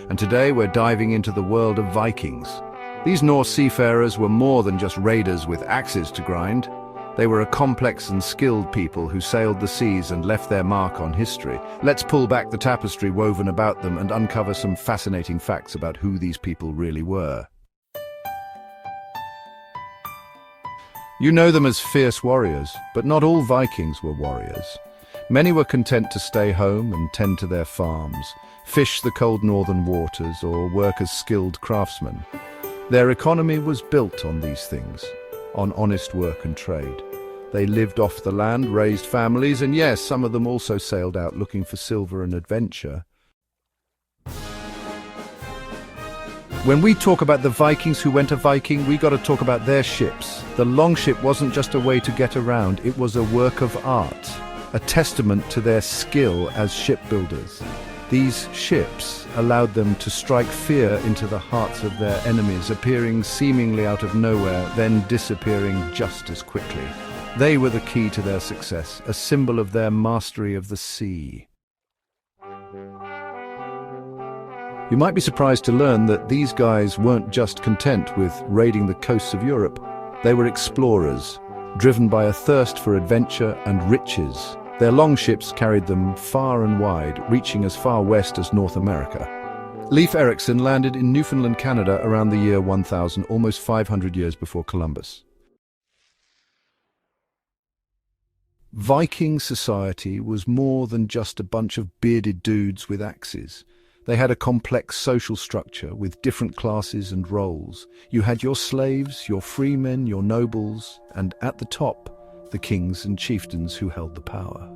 And today we're diving into the world of Vikings. These Norse seafarers were more than just raiders with axes to grind. They were a complex and skilled people who sailed the seas and left their mark on history. Let's pull back the tapestry woven about them and uncover some fascinating facts about who these people really were. You know them as fierce warriors, but not all Vikings were warriors. Many were content to stay home and tend to their farms, fish the cold northern waters, or work as skilled craftsmen. Their economy was built on these things, on honest work and trade. They lived off the land, raised families, and yes, some of them also sailed out looking for silver and adventure. When we talk about the Vikings who went a-Viking, we got to talk about their ships. The longship wasn't just a way to get around, it was a work of art, a testament to their skill as shipbuilders. These ships allowed them to strike fear into the hearts of their enemies, appearing seemingly out of nowhere, then disappearing just as quickly. They were the key to their success, a symbol of their mastery of the sea. You might be surprised to learn that these guys weren't just content with raiding the coasts of Europe. They were explorers, driven by a thirst for adventure and riches. Their longships carried them far and wide, reaching as far west as North America. Leif Erikson landed in Newfoundland, Canada around the year 1000, almost 500 years before Columbus. Viking society was more than just a bunch of bearded dudes with axes. They had a complex social structure with different classes and roles. You had your slaves, your freemen, your nobles, and at the top, the kings and chieftains who held the power.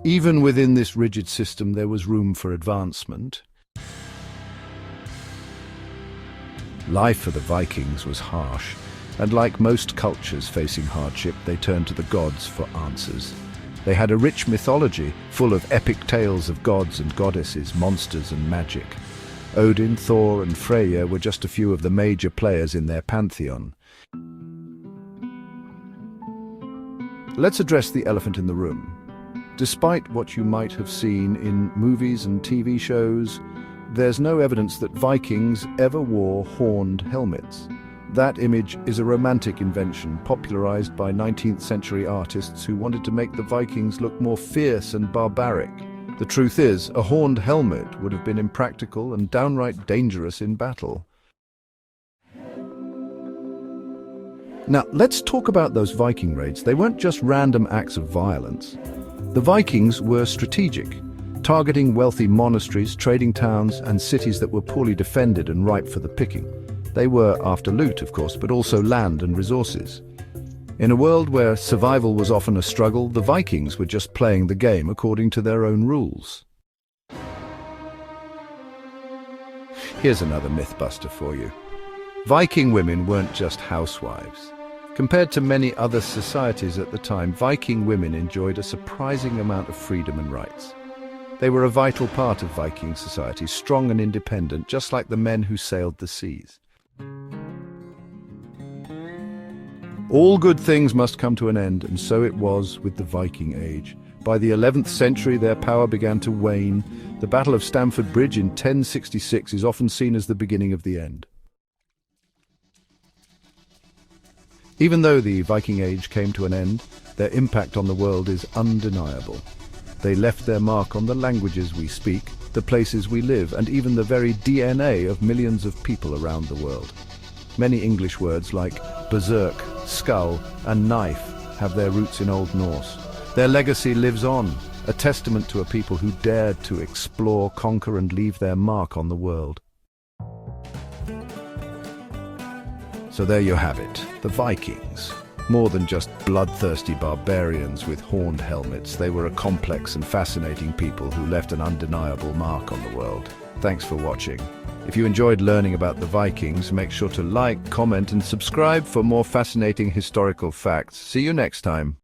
Even within this rigid system, there was room for advancement. Life for the Vikings was harsh, and like most cultures facing hardship, they turned to the gods for answers. They had a rich mythology, full of epic tales of gods and goddesses, monsters and magic. Odin, Thor and Freyja were just a few of the major players in their pantheon. Let's address the elephant in the room. Despite what you might have seen in movies and TV shows, there's no evidence that Vikings ever wore horned helmets. That image is a romantic invention popularized by 19th century artists who wanted to make the Vikings look more fierce and barbaric. The truth is, a horned helmet would have been impractical and downright dangerous in battle. Now, let's talk about those Viking raids. They weren't just random acts of violence. The Vikings were strategic, targeting wealthy monasteries, trading towns, and cities that were poorly defended and ripe for the picking. They were after loot, of course, but also land and resources. In a world where survival was often a struggle, the Vikings were just playing the game according to their own rules. Here's another mythbuster for you. Viking women weren't just housewives. Compared to many other societies at the time, Viking women enjoyed a surprising amount of freedom and rights. They were a vital part of Viking society, strong and independent, just like the men who sailed the seas. All good things must come to an end, and so it was with the Viking Age. By the 11th century, their power began to wane. The Battle of Stamford Bridge in 1066 is often seen as the beginning of the end. Even though the Viking Age came to an end, their impact on the world is undeniable. They left their mark on the languages we speak, the places we live, and even the very DNA of millions of people around the world. Many English words like berserk, skull, and knife have their roots in Old Norse. Their legacy lives on, a testament to a people who dared to explore, conquer, and leave their mark on the world. So there you have it, the Vikings. More than just bloodthirsty barbarians with horned helmets, they were a complex and fascinating people who left an undeniable mark on the world. Thanks for watching. If you enjoyed learning about the Vikings, make sure to like, comment, and subscribe for more fascinating historical facts. See you next time.